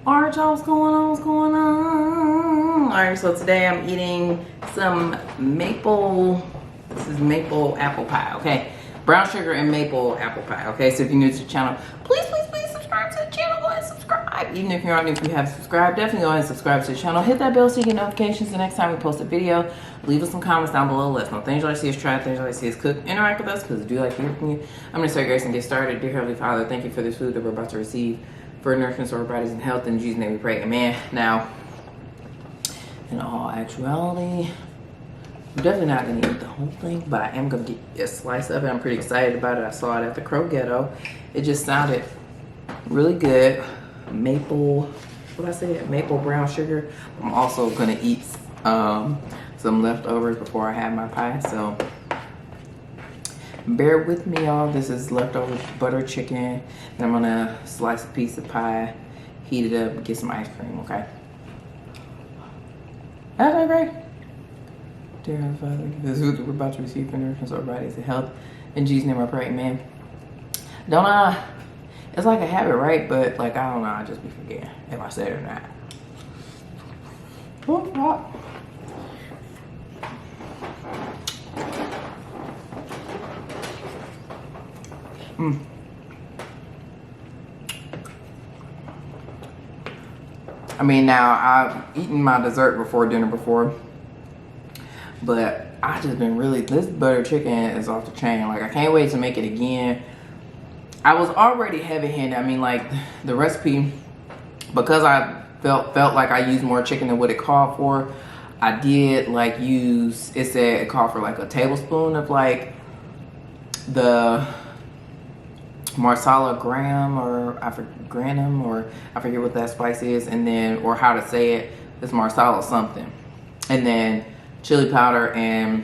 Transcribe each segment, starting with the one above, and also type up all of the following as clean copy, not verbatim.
Alright, y'all, what's going on? What's going on? Alright, so today I'm eating some maple, this is maple apple pie, okay? Brown sugar and maple apple pie, okay? So if you're new to the channel, please subscribe to the channel. Go ahead and subscribe. Even if you're not new, if you haven't subscribed, definitely go ahead and subscribe to the channel. Hit that bell so you get notifications the next time we post a video. Leave us some comments down below. Let us know things you like to see us try, things you like to see us cook. Interact with us because we do like to hear from you. I'm going to start grace and get started. Dear Heavenly Father, thank you for this food that we're about to receive. For nourishment to our bodies and health. In Jesus' name we pray, amen. Now, in all actuality, I'm definitely not going to eat the whole thing, but I am going to get a slice of it. I'm pretty excited about it. I saw it at the kroghetto. It just sounded really good. Maple, what I said? Maple brown sugar. I'm also going to eat some leftovers before I have my pie, so bear with me, y'all. This is leftover butter chicken, and I'm gonna slice a piece of pie, heat it up, get some ice cream, okay? That's that great. Dear Heavenly Father, this is what we're about to receive for nourishment to our bodies and health. In Jesus' name I pray, amen. Don't it's like a habit, right? But like, I don't know, I just be forgetting if I said it or not. Oh, God. I mean, now I've eaten my dessert before dinner before, but I just been really, this butter chicken is off the chain. Like, I can't wait to make it again. I was already heavy-handed. I mean, like, the recipe, because I felt like I used more chicken than what it called for, I did like use, it said it called for like a tablespoon of like the marsala gram, or I forget what that spice is, and then, or how to say it, it's marsala something, and then chili powder and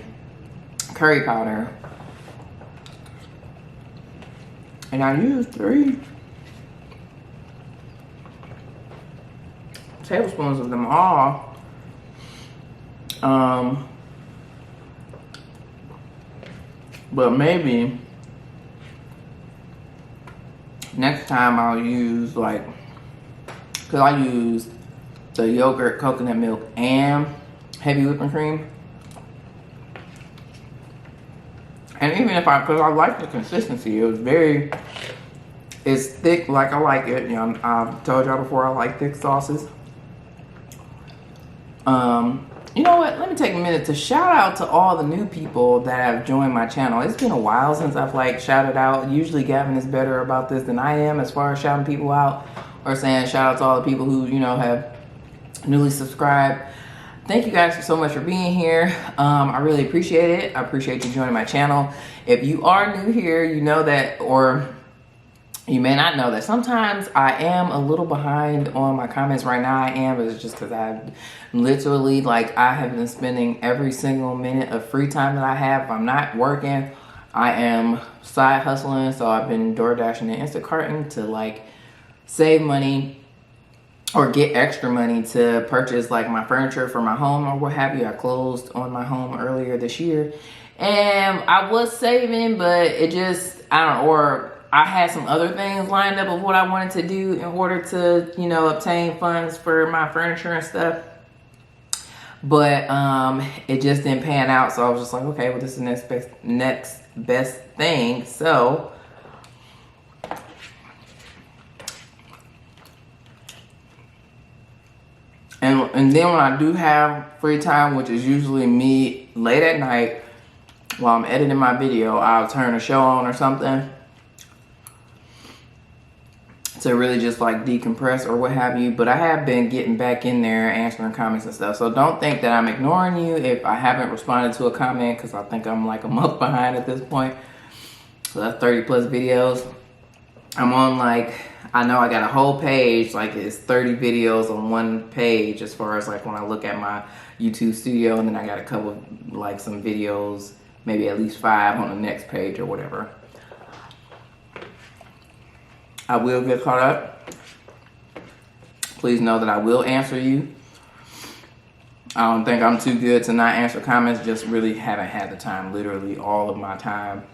curry powder, and I used 3 tablespoons of them all. But maybe next time I'll use like, because I used the yogurt, coconut milk, and heavy whipping cream. And even if because I like the consistency, it's thick like I like it. You know, I've told y'all before I like thick sauces. You know what? Let me take a minute to shout out to all the new people that have joined my channel. It's been a while since I've like shouted out. Usually Gavin is better about this than I am as far as shouting people out or saying shout out to all the people who, you know, have newly subscribed. Thank you guys so much for being here. I really appreciate it. I appreciate you joining my channel. If you are new here, you know that, or you may not know that sometimes I am a little behind on my comments right now. I am, but it's just because I've literally, like, I have been spending every single minute of free time that I have. If I'm not working, I am side hustling. So I've been door dashing and Instacarting to like save money or get extra money to purchase like my furniture for my home or what have you. I closed on my home earlier this year, and I was saving, but it just, I don't know, or I had some other things lined up of what I wanted to do in order to, you know, obtain funds for my furniture and stuff. But it just didn't pan out. So I was just like, okay, well, this is the next best thing. So and then when I do have free time, which is usually me late at night while I'm editing my video, I'll turn a show on or something to really just like decompress or what have you. But I have been getting back in there, answering comments and stuff. So don't think that I'm ignoring you if I haven't responded to a comment, because I think I'm like a month behind at this point. So that's 30 plus videos. I'm on like, I know I got a whole page, like it's 30 videos on one page as far as like when I look at my YouTube studio, and then I got a couple, like some videos, maybe at least 5 on the next page or whatever. I will get caught up. Please know that I will answer you. I don't think I'm too good to not answer comments, just really haven't had the time. Literally all of my time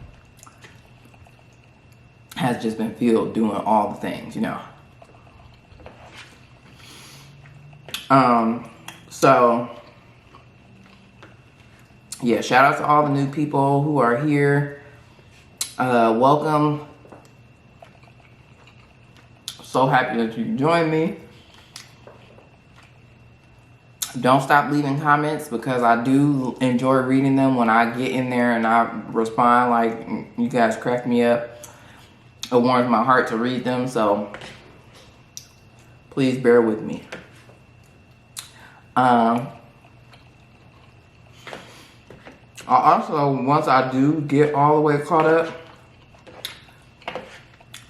has just been filled doing all the things, you know. So yeah, shout out to all the new people who are here. Welcome. So happy that you joined me. Don't stop leaving comments because I do enjoy reading them when I get in there and I respond. Like, you guys crack me up. It warms my heart to read them, so please bear with me. I also, once I do get all the way caught up,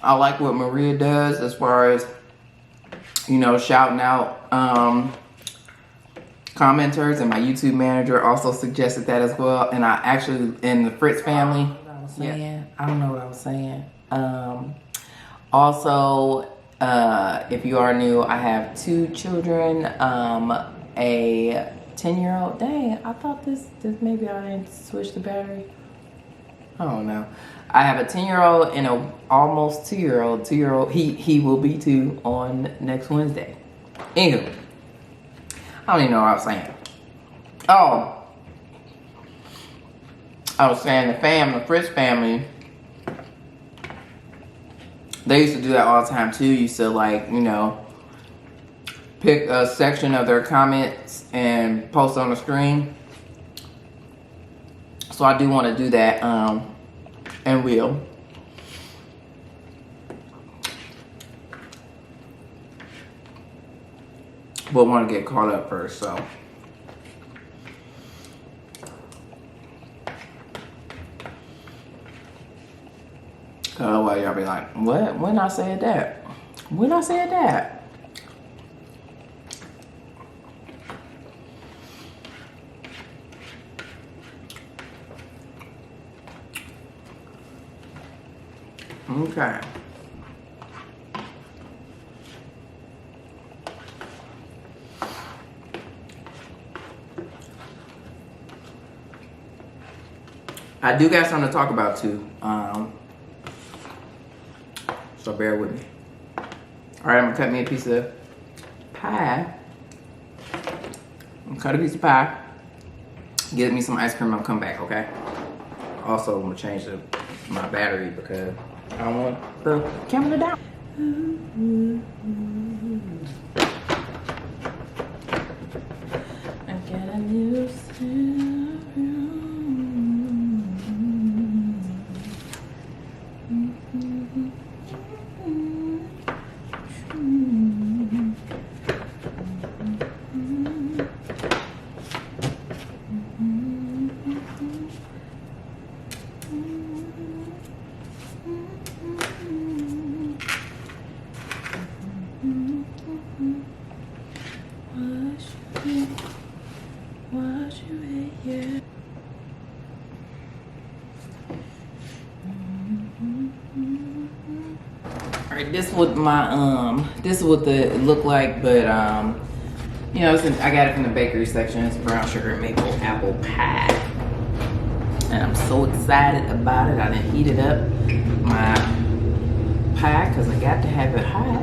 I like what Maria does as far as, you know, shouting out commenters, and my YouTube manager also suggested that as well. And I actually, in the Fritz family, I don't know what I was saying. Also, if you are new, I have 2 children, a 10-year-old. Dang, I thought this maybe I didn't switch the battery. I don't know. I have a 10-year-old and a almost 2-year-old. He will be 2 on next Wednesday. Anywho, I don't even know what I was saying. Oh, I was saying the Fritz family, they used to do that all the time too. Used to, like, you know, pick a section of their comments and post on the screen. So I do want to do that, and will. But want to get caught up first, so. Otherwise, y'all be like, what? When I said that? When I said that? Okay. I do got something to talk about too. So bear with me. All right, I'm gonna cut me a piece of pie. I'm gonna cut a piece of pie. Get me some ice cream. I'll come back, okay? Also, I'm gonna change my battery because I don't want the camera down. I got a new this what my this is what it look like, but you know, I got it from the bakery section. It's brown sugar maple apple pie, and I'm so excited about it. I done heated up my pie because I got to have it hot,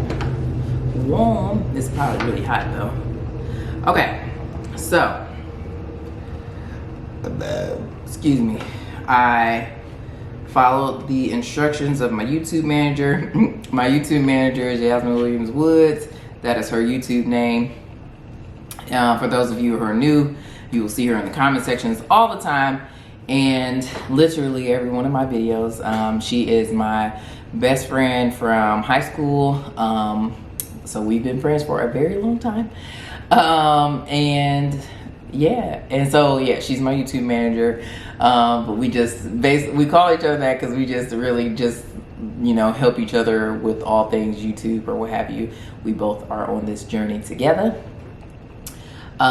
warm. It's probably really hot though. Okay, so excuse me, I followed the instructions of my YouTube manager. My YouTube manager is Jasmine Williams Woods. That is her YouTube name. For those of you who are new, you will see her in the comment sections all the time, and literally every one of my videos. She is my best friend from high school. So we've been friends for a very long time. And so she's my YouTube manager. But we call each other that because we just really you know, help each other with all things YouTube or what have you. We both are on this journey together. So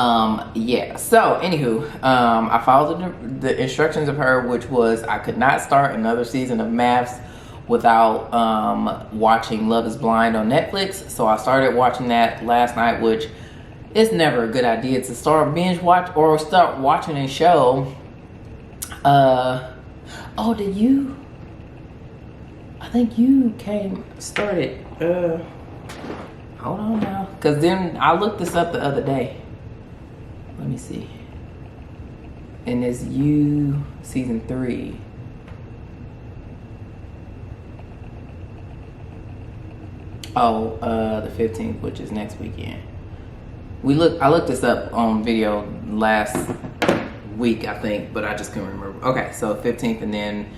anywho, I followed the instructions of her, which was I could not start another season of Maths without watching Love is Blind on Netflix. So I started watching that last night, which is never a good idea to start binge watch or start watching a show. Oh, did you? I think you started. Hold on now. Because then I looked this up the other day. Let me see. And it's You season 3. Oh, the 15th, which is next weekend. I looked this up on video last week, I think, but I just couldn't remember. Okay, so 15th and then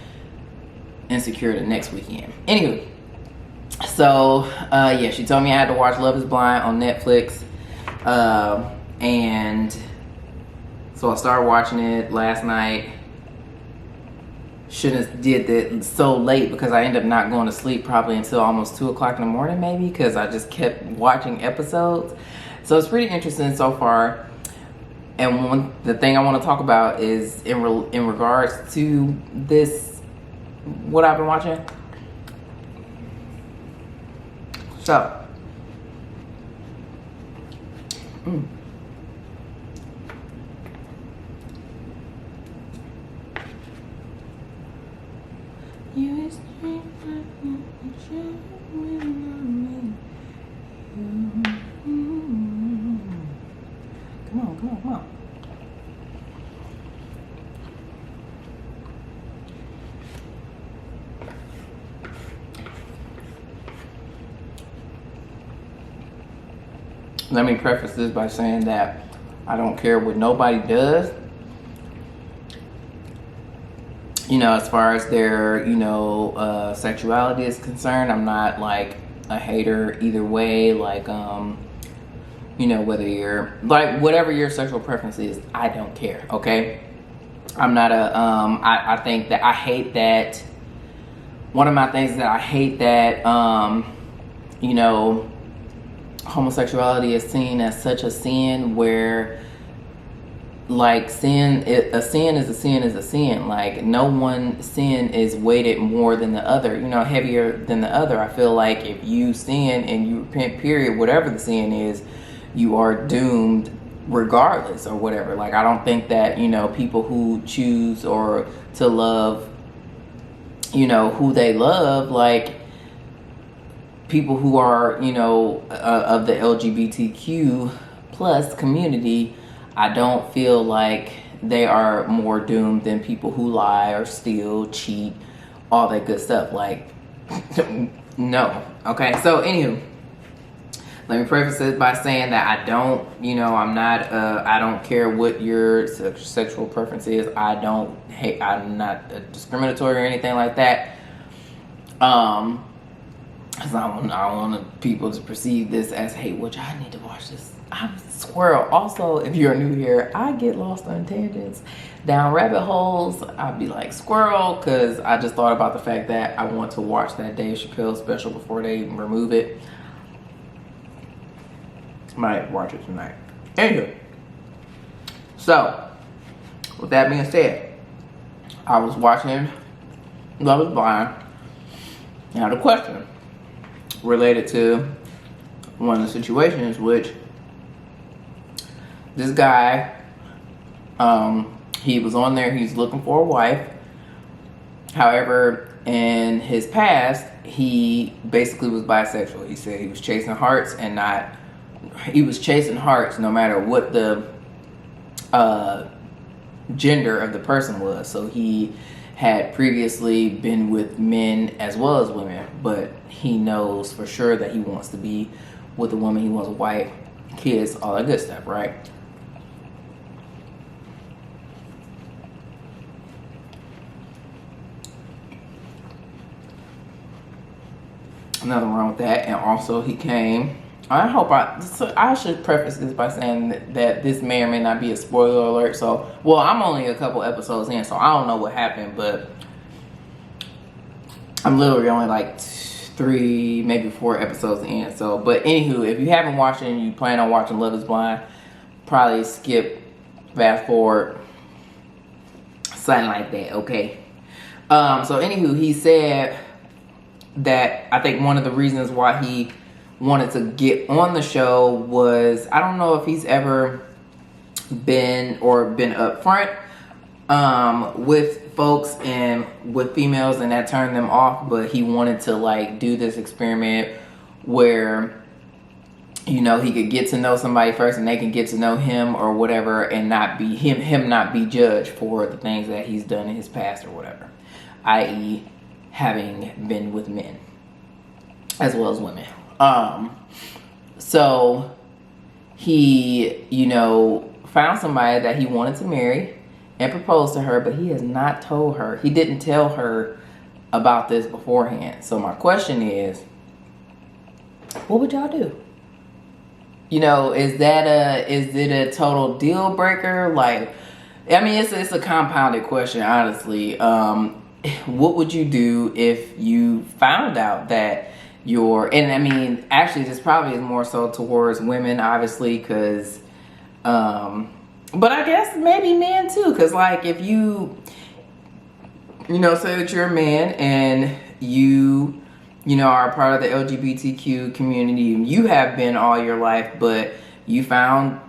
Insecure the next weekend. Anywho, so yeah, she told me I had to watch Love is Blind on Netflix. And so I started watching it last night. Shouldn't have did that so late because I ended up not going to sleep probably until almost 2 o'clock in the morning maybe, because I just kept watching episodes. So it's pretty interesting so far. And the thing I want to talk about is in regards to this, what I've been watching. So Come on. Let me preface this by saying that I don't care what nobody does. You know, as far as their, sexuality is concerned, I'm not like a hater either way. Like, whether you're like whatever your sexual preference is, I don't care. Okay, I'm not a I think that I hate that. One of my things is that I hate that homosexuality is seen as such a sin, where like a sin is a sin. Like no one sin is weighted more than the other, heavier than the other. I feel like if you sin and you repent, period, whatever the sin is, you are doomed regardless or whatever. Like I don't think that, people who choose or to love, who they love, like people who are, of the LGBTQ plus community, I don't feel like they are more doomed than people who lie or steal, cheat, all that good stuff. Like, no. Okay, so anywho, let me preface it by saying that I don't, I don't care what your sexual preference is. I'm not discriminatory or anything like that. Because I don't want people to perceive this as, hey, which I need to watch this. I'm a squirrel. Also, if you're new here, I get lost on tangents, down rabbit holes. I'd be like squirrel, because I just thought about the fact that I want to watch that Dave Chappelle special before they remove it. Might watch it tonight. Anyway, so with that being said, I was watching Love is Blind. I had a question related to one of the situations, which this guy, he was on there, he's looking for a wife. However, in his past, he basically was bisexual. He said he was chasing hearts no matter what the gender of the person was. So he had previously been with men as well as women, but he knows for sure that he wants to be with a woman. He wants a wife, kids, all that good stuff, right? Nothing wrong with that. And also he came, I should preface this by saying that this may or may not be a spoiler alert. So, well, I'm only a couple episodes in, so I don't know what happened, but I'm literally only like 3, maybe 4 episodes in. So, but anywho, if you haven't watched it and you plan on watching Love is Blind, probably skip, fast forward, something like that, okay? So anywho, he said that I think one of the reasons why he wanted to get on the show was, I don't know if he's ever been upfront with folks and with females and that turned them off, but he wanted to like do this experiment where you know, he could get to know somebody first and they can get to know him or whatever, and not be him not be judged for the things that he's done in his past or whatever, i.e. having been with men as well as women. So he, you know, found somebody that he wanted to marry and proposed to her, but he has not told her. He didn't tell her about this beforehand. So my question is, what would y'all do? You know, is it a total deal breaker? Like, I mean, it's a compounded question, honestly. What would you do if you found out that and I mean, actually, this probably is more so towards women, obviously, because, but I guess maybe men too, because like if you know, say that you're a man and you know, are a part of the LGBTQ community, you have been all your life, but you found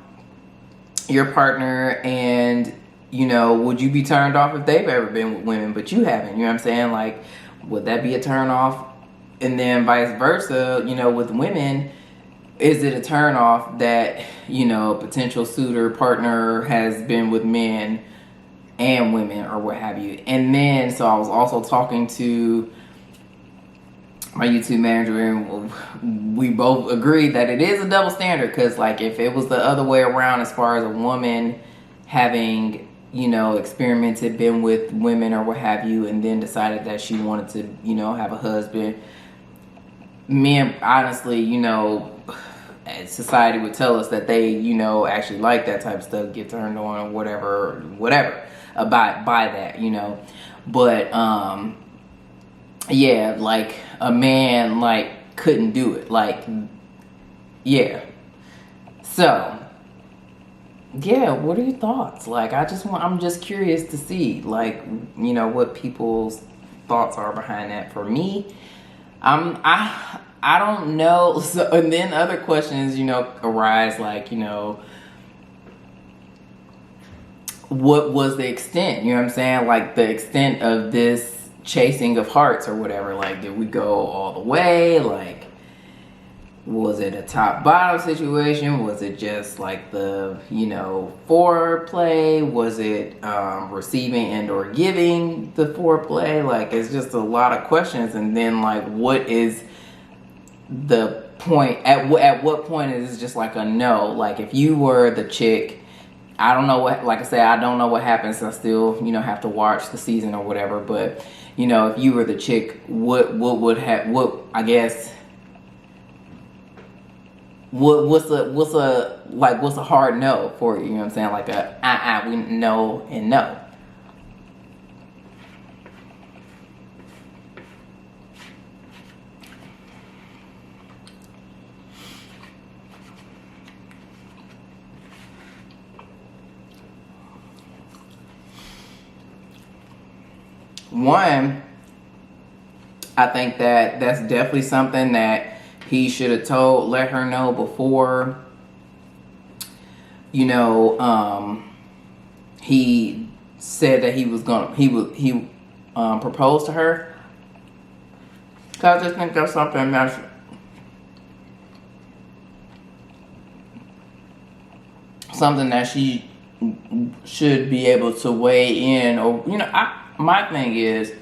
your partner and, you know, would you be turned off if they've ever been with women, but you haven't? You know what I'm saying? Like, would that be a turn off? And then vice versa, you know, with women, is it a turn off that, you know, a potential suitor partner has been with men and women or what have you? And then, so I was also talking to my YouTube manager, and we both agreed that it is a double standard, because like if it was the other way around, as far as a woman having, you know, experimented, been with women or what have you, and then decided that she wanted to, you know, have a husband, men, honestly, you know, society would tell us that they, you know, actually like that type of stuff, get turned on or whatever by that, you know. But yeah, like a man like couldn't do it, like, yeah. So yeah, what are your thoughts? Like, I'm just curious to see, like, you know, what people's thoughts are behind that. For me, I don't know. So, and then other questions, you know, arise, like, you know, what was the extent? You know what I'm saying? Like the extent of this chasing of hearts or whatever. Like, did we go all the way? Like, was it a top bottom situation? Was it just like the, you know, foreplay? Was it receiving and or giving the foreplay? Like, it's just a lot of questions. And then like, what is the point? At what point is it just like a no? Like, if you were the chick, I don't know what, like I said, I don't know what happens. I still, you know, have to watch the season or whatever. But, you know, if you were the chick, what's a hard no for you? You know what I'm saying? Like we no and no. One, I think that that's definitely something that he should have let her know before, you know, he said that he proposed to her. Cause I just think that's something that's something that she should be able to weigh in, or, you know, my thing is,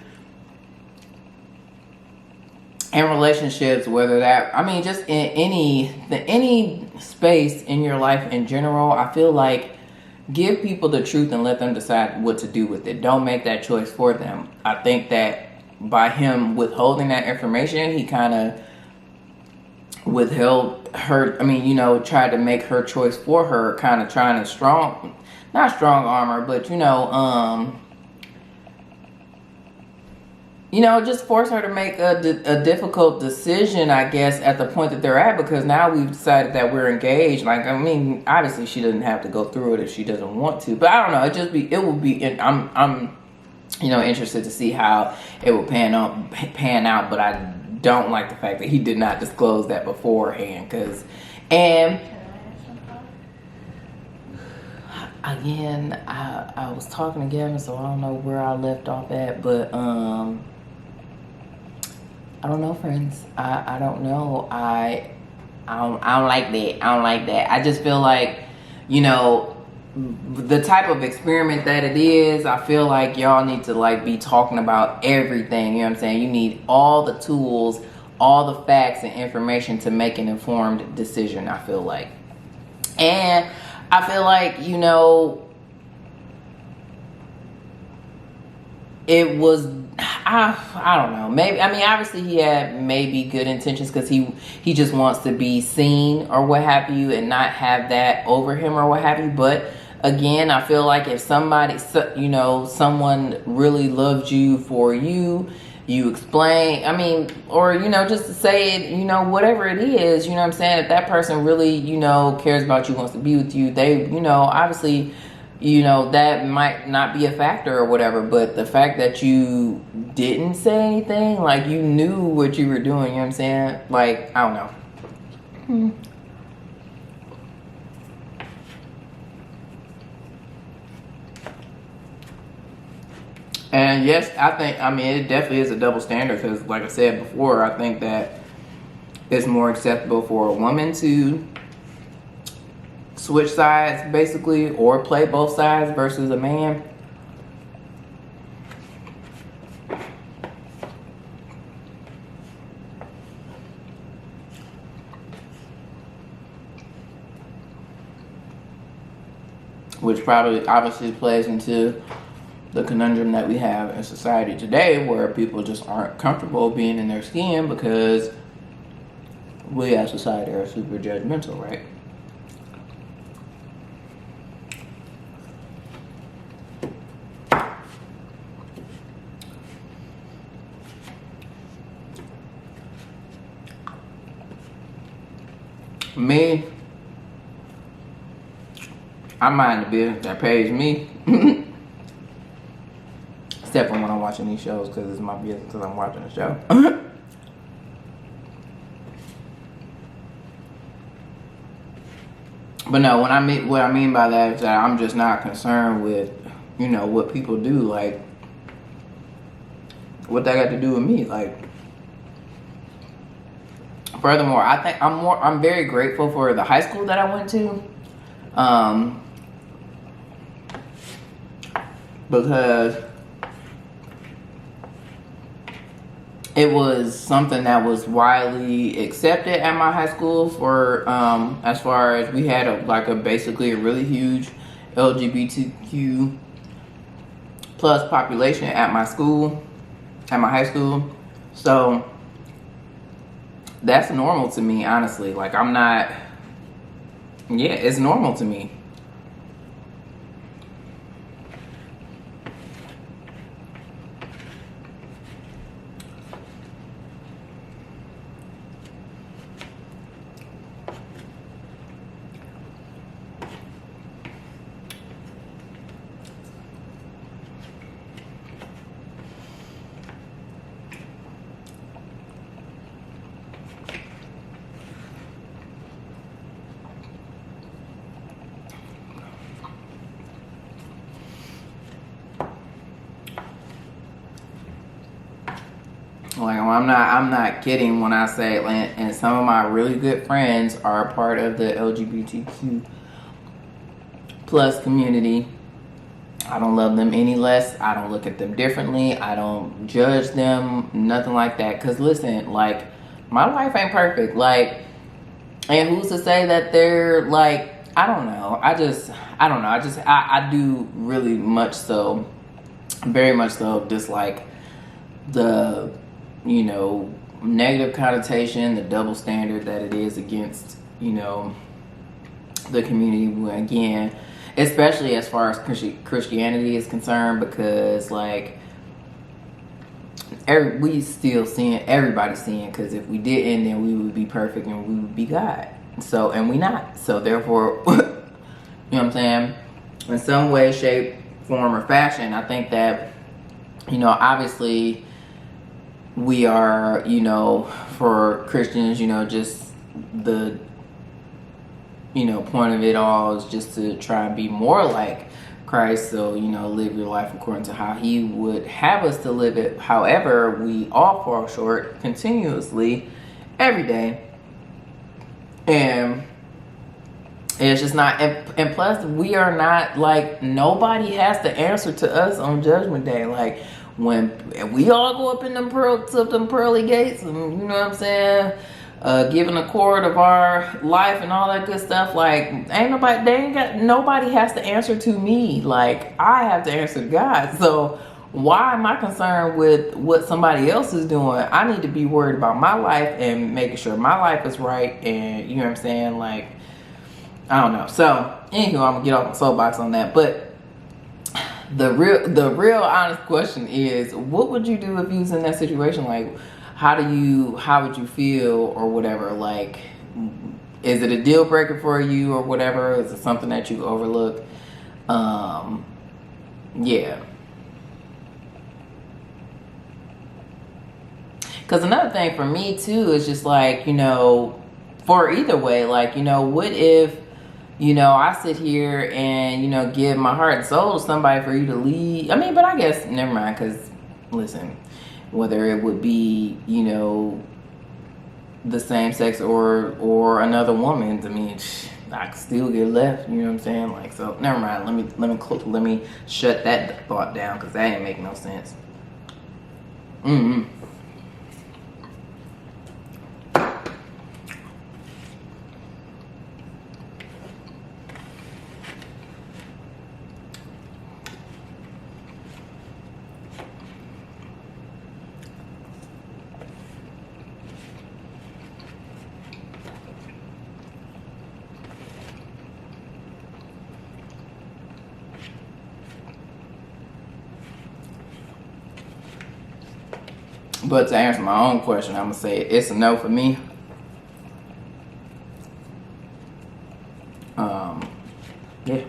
in relationships, whether that, I mean, just in any space in your life in general, I feel like give people the truth and let them decide what to do with it. Don't make that choice for them. I think that by him withholding that information, he kind of withheld her, I mean, you know, tried to make her choice for her, kind of trying to not strong arm her, but, you know, just force her to make a difficult decision, I guess, at the point that they're at, because now we've decided that we're engaged. Like, I mean, obviously she doesn't have to go through it if she doesn't want to, but I don't know. I'm, you know, interested to see how it will pan out, but I don't like the fact that he did not disclose that beforehand, and again, I was talking again, so I don't know where I left off at, but I don't know, friends. I don't know. I don't like that. I don't like that. I just feel like, you know, the type of experiment that it is, I feel like y'all need to like be talking about everything. You know what I'm saying? You need all the tools, all the facts and information to make an informed decision, I feel like. And I feel like, you know, it was, I don't know, maybe, I mean, obviously he had maybe good intentions because he just wants to be seen or what have you and not have that over him or what have you. But again, I feel like if somebody, you know, someone really loved you for you, you explain, I mean, or, you know, just to say it, you know, whatever it is, you know what I'm saying? If that person really, you know, cares about you, wants to be with you, they, you know, obviously, you know, that might not be a factor or whatever, but the fact that you didn't say anything, like you knew what you were doing, you know what I'm saying? Like, I don't know. And yes, I mean, it definitely is a double standard because, like I said before, I think that it's more acceptable for a woman to switch sides, basically, or play both sides versus a man. Which probably obviously plays into the conundrum that we have in society today where people just aren't comfortable being in their skin because we as society are super judgmental, right? Me, I mind the business that pays me. Except for when I'm watching these shows because it's my business because I'm watching the show. But no, what I mean by that is that I'm just not concerned with, you know, what people do. Like, what that got to do with me? Like, furthermore, I think I'm very grateful for the high school that I went to. Because it was something that was widely accepted at my high school for as far as we had basically a really huge LGBTQ plus population at my school, at my high school. So that's normal to me, honestly. Like, I'm not, yeah, it's normal to me. Like, I'm not kidding when I say, and some of my really good friends are a part of the LGBTQ plus community. I don't love them any less. I don't look at them differently. I don't judge them, nothing like that. Cause listen, like, my life ain't perfect. Like, and who's to say that they're like, I don't know. I don't know. I do really much so, very much so dislike the, you know, negative connotation, the double standard that it is against, you know, the community. Again, especially as far as Christianity is concerned, because like we still seeing, everybody seeing, because if we didn't, then we would be perfect and we would be God. So, and we not. So therefore, you know what I'm saying? In some way, shape, form, or fashion, I think that, you know, obviously we are, you know, for Christians, you know, just the, you know, point of it all is just to try and be more like Christ. So, you know, live your life according to how he would have us to live it. However, we all fall short continuously every day. And it's just not, and plus we are not like, nobody has to answer to us on Judgment Day. Like when we all go up in them pearly gates, and you know what I'm saying, giving a chord of our life and all that good stuff. Like nobody has to answer to me. Like I have to answer to God. So why am I concerned with what somebody else is doing? I need to be worried about my life and making sure my life is right. And you know what I'm saying? Like, I don't know. So anywho, I'm gonna get off my soapbox on that. But the real honest question is, what would you do if you was in that situation? Like, how would you feel or whatever? Like, is it a deal breaker for you or whatever? Is it something that you overlook? Yeah. Because another thing for me too is just like, you know, for either way, like, you know, what if, you know, I sit here and, you know, give my heart and soul to somebody for you to leave? I mean, but I guess, never mind, because, listen, whether it would be, you know, the same sex or another woman, I mean, I could still get left, you know what I'm saying? Like, so, never mind, let me shut that thought down, because that ain't making no sense. But to answer my own question, I'm gonna say it's a no for me. Yeah.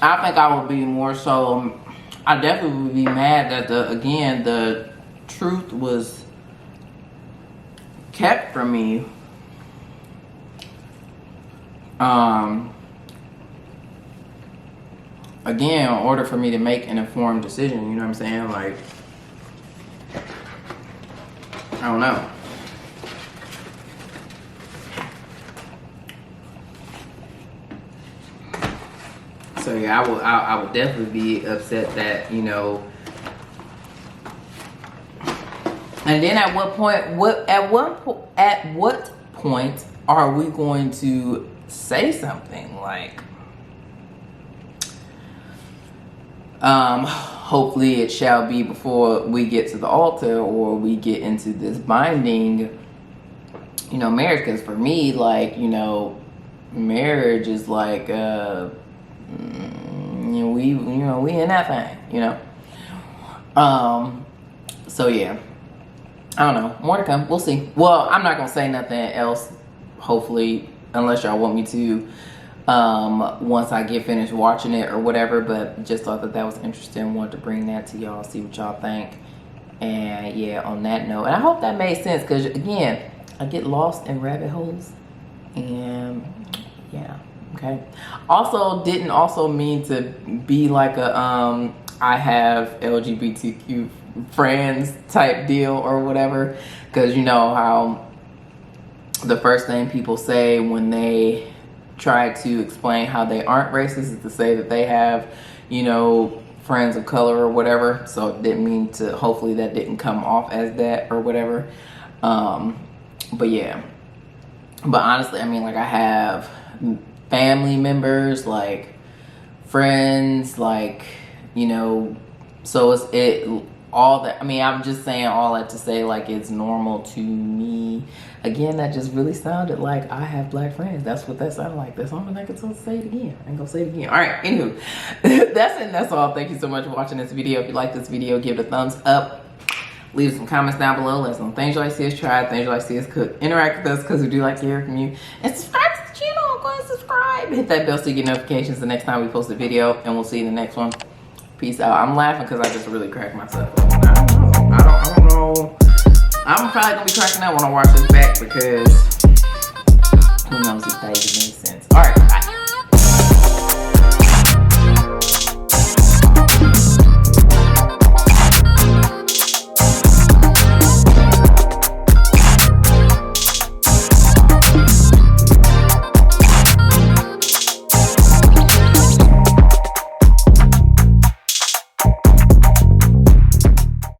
I think I would be more so. I definitely would be mad that the truth was kept from me. Again, in order for me to make an informed decision, you know what I'm saying? Like, I don't know. So yeah, I would definitely be upset that, you know. And then at what point are we going to say something? Like, hopefully it shall be before we get to the altar or we get into this binding, you know, marriage. Because for me, like, you know, marriage is like, we in that thing, you know. So yeah, I don't know, more to come, we'll see. Well, I'm not gonna say nothing else, hopefully, unless y'all want me to, once I get finished watching it or whatever. But just thought that was interesting, wanted to bring that to y'all, see what y'all think. And yeah, on that note, and I hope that made sense, because again, I get lost in rabbit holes. And yeah, okay. Also, didn't also mean to be like a I have LGBTQ friends type deal or whatever, because you know how the first thing people say when they try to explain how they aren't racist is to say that they have, you know, friends of color or whatever. So it didn't mean to, hopefully that didn't come off as that or whatever. But yeah, but honestly, I mean, like, I have family members, like friends, like, you know, so all that, I mean, I'm just saying all that to say, like, it's normal to me. Again, that just really sounded like I have black friends. That's what that sounded like. That's all I'm not gonna say it again. I ain't gonna say it again. All right, anywho, that's it. That's all. Thank you so much for watching this video. If you like this video, give it a thumbs up. Leave some comments down below. Let us know things you like to see us try, things you like to see us cook. Interact with us, because we do like to hear from you. And subscribe to the channel. Go and subscribe. Hit that bell so you get notifications the next time we post a video. And we'll see you in the next one. Peace out. I'm laughing because I just really cracked myself up. I don't know. I'm probably gonna be cracking out when I watch this back, because who knows if that even makes sense. All right.